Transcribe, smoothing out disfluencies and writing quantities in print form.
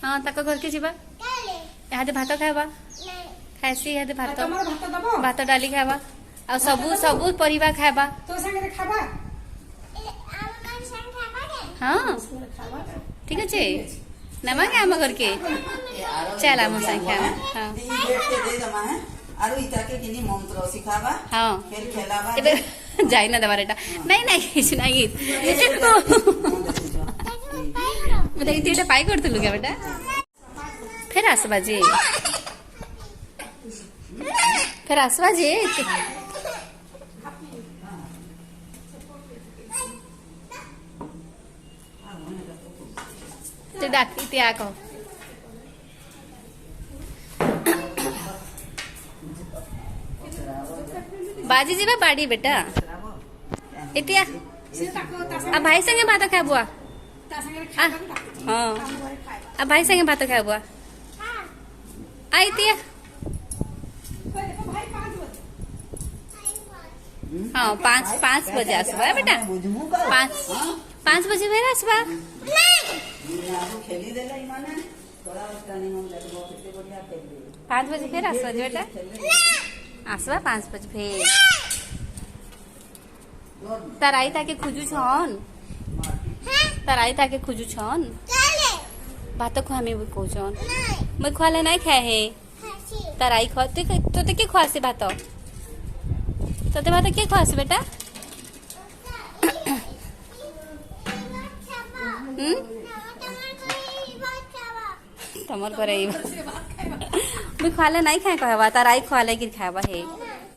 हाँ ताको घर के जीवा यहाँ भात खावा खासी यहाँ भात भात डाली खावा आ सबू सबू परिवा खावा हाँ ठीक अच्छे नमा के आम घर के चल आम संख्या हाँ जाई ना दबार एटा नहीं नहीं किसी नहीं बेटा पाई करतलु क्या बेटा फिर आसबा जे फिर आसबा जे ते डाकी ते आको बाजी जीवा बाड़ी बेटा इतिया आ भाई संगे भात खाए बुआ हाँ आ भाई संगे भात खाए बुआ आई तिया हाँ 5 बजे आसबा बेटा 5 बजे फिर आसबा 5 बजे फिर आसबा बेटा आसबा 5 बजे फिर तराई ताके खुजू छन तराई ताके खुजू छन भात खुआ में कहन मैं खुआले नहीं खाए है तराई खुआ तो के खुआसी भात तोते भात के खुआसी बेटा तमर करे मैं खुआले नहीं खाए कहवा तराई खुआले कि खावा है